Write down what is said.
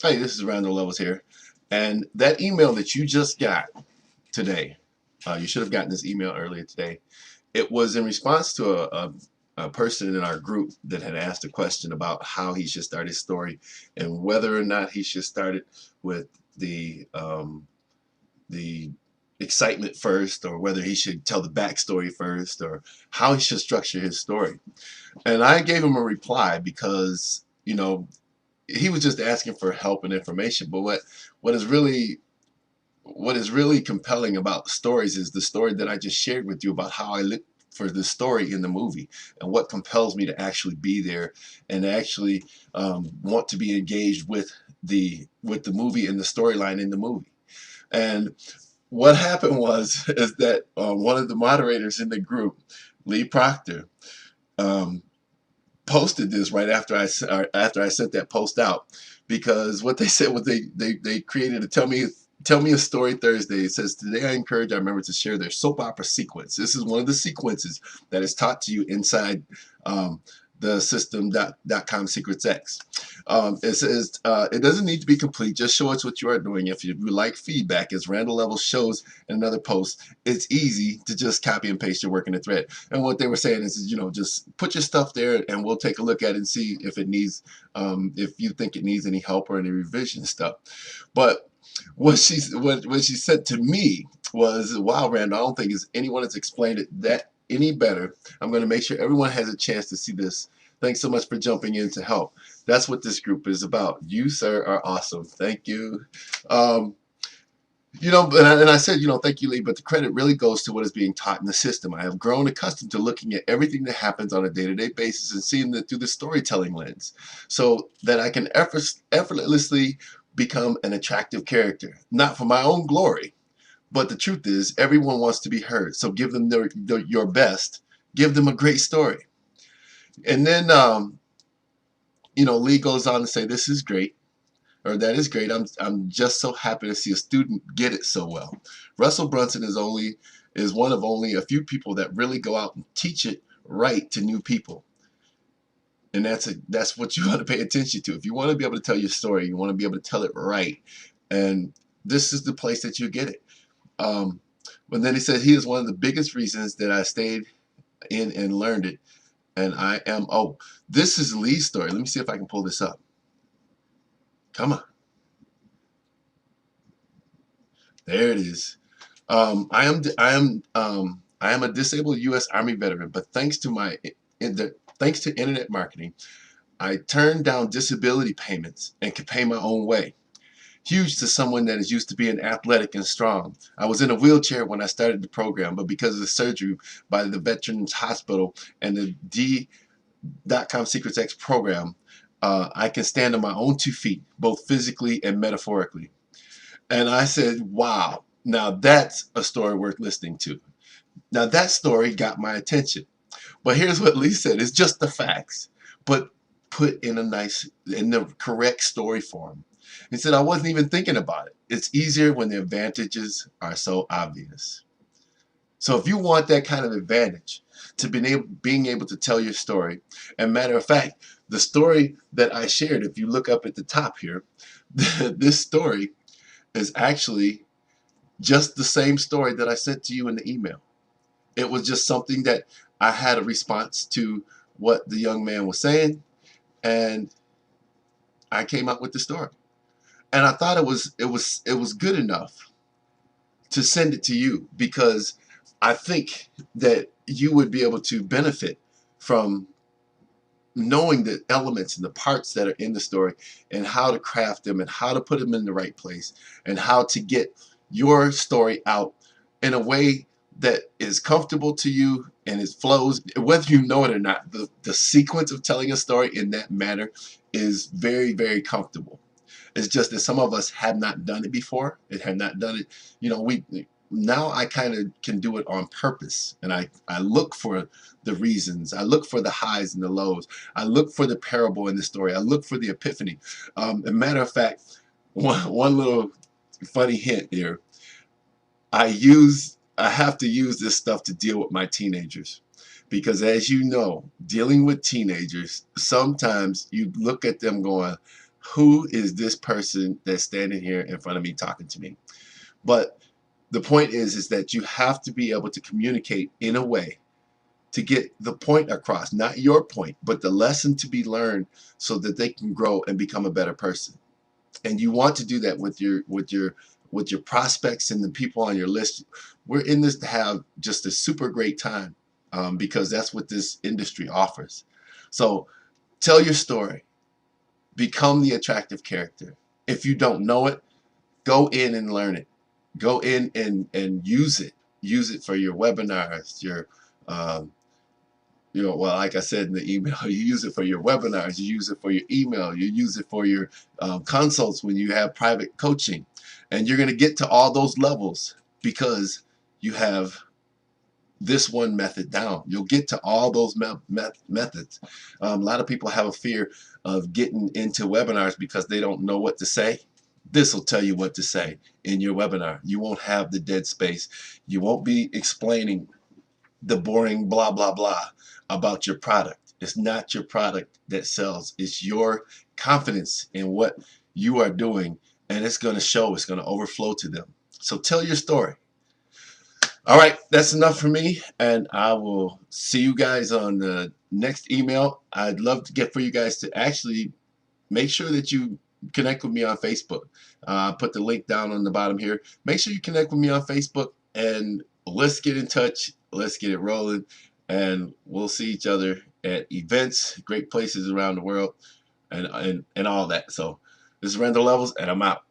Hey, this is Randal Levels here. And that email that you just got today, you should have gotten this email earlier today. It was in response to a person in our group that had asked a question about how he should start his story and whether or not he should start it with the excitement first, or whether he should tell the backstory first, or how he should structure his story. And I gave him a reply because, he was just asking for help and information. But what is really what is really compelling about stories is the story that I just shared with you about how I look for the story in the movie, and what compels me to actually be there and actually want to be engaged with the movie and the storyline in the movie. And what happened was is that one of the moderators in the group, Lee Proctor, um, posted this right after I sent that post out, because what they said was they created a Tell Me a Story Thursday. It says, today I encourage our members to share their soap opera sequence. This is one of the sequences that is taught to you inside the system .comSecretsX. It says it doesn't need to be complete. Just show us what you are doing. If you like feedback, as Randall Level shows in another post, it's easy to just copy and paste your work in a thread. And what they were saying is, just put your stuff there, and we'll take a look at it and see if it needs, if you think it needs any help or any revision stuff. But what she said to me was, "Wow, Randall, I don't think anyone has explained it that any better. I'm going to make sure everyone has a chance to see this. Thanks so much for jumping in to help." That's what this group is about. You, sir, are awesome. Thank you. Um, and I said, thank you, Lee, but the credit really goes to what is being taught in the system. I have grown accustomed to looking at everything that happens on a day-to-day basis and seeing it through the storytelling lens, so that I can effortlessly become an attractive character, not for my own glory, but the truth is, everyone wants to be heard. So give them your best. Give them a great story. And then, Lee goes on to say, this is great, or that is great. I'm just so happy to see a student get it so well. Russell Brunson is one of only a few people that really go out and teach it right to new people. And that's what you want to pay attention to. If you want to be able to tell your story, you want to be able to tell it right. And this is the place that you get it. But then he said, he is one of the biggest reasons that I stayed in and learned it. And this is Lee's story. Let me see if I can pull this up. Come on. There it is. I am a disabled U.S. Army veteran, but thanks to internet marketing, I turned down disability payments and could pay my own way. Huge to someone that is used to being athletic and strong. I was in a wheelchair when I started the program, but because of the surgery by the Veterans Hospital and the .comSecretsX program, I can stand on my own 2 feet, both physically and metaphorically. And I said, wow, now that's a story worth listening to. Now that story got my attention. But here's what Lee said, it's just the facts, but put in the correct story form. He said, I wasn't even thinking about it. It's easier when the advantages are so obvious. So if you want that kind of advantage to being able to tell your story, and matter of fact, the story that I shared, if you look up at the top here, this story is actually just the same story that I sent to you in the email. It was just something that I had a response to what the young man was saying, and I came up with the story. And I thought it was good enough to send it to you, because I think that you would be able to benefit from knowing the elements and the parts that are in the story, and how to craft them, and how to put them in the right place, and how to get your story out in a way that is comfortable to you and it flows, whether you know it or not. The sequence of telling a story in that manner is very, very comfortable. It's just that some of us have not done it before. It had not done it. Now I kind of can do it on purpose, and I look for the reasons. I look for the highs and the lows. I look for the parable in the story. I look for the epiphany. As a matter of fact, one little funny hint here. I have to use this stuff to deal with my teenagers, because as you know, dealing with teenagers, sometimes you look at them going, who is this person that's standing here in front of me talking to me? But the point is that you have to be able to communicate in a way to get the point across, not your point, but the lesson to be learned so that they can grow and become a better person. And you want to do that with your prospects and the people on your list. We're in this to have just a super great time, because that's what this industry offers. So tell your story, become the attractive character. If you don't know it, go in and learn it. Go in and use it. Use it for your webinars, your well, like I said in the email, you use it for your webinars, you use it for your email, you use it for your consults when you have private coaching. And you're going to get to all those levels because you have this one method down. You'll get to all those methods. A lot of people have a fear of getting into webinars because they don't know what to say. This will tell you what to say in your webinar. You won't have the dead space. You won't be explaining the boring blah, blah, blah about your product. It's not your product that sells. It's your confidence in what you are doing, and it's going to show. It's going to overflow to them. So tell your story. All right, that's enough for me, and I will see you guys on the next email. I'd love to get for you guys to actually make sure that you connect with me on Facebook. Put the link down on the bottom here. Make sure you connect with me on Facebook, and let's get in touch. Let's get it rolling, and we'll see each other at events, great places around the world, and all that. So this is Randal Levels, and I'm out.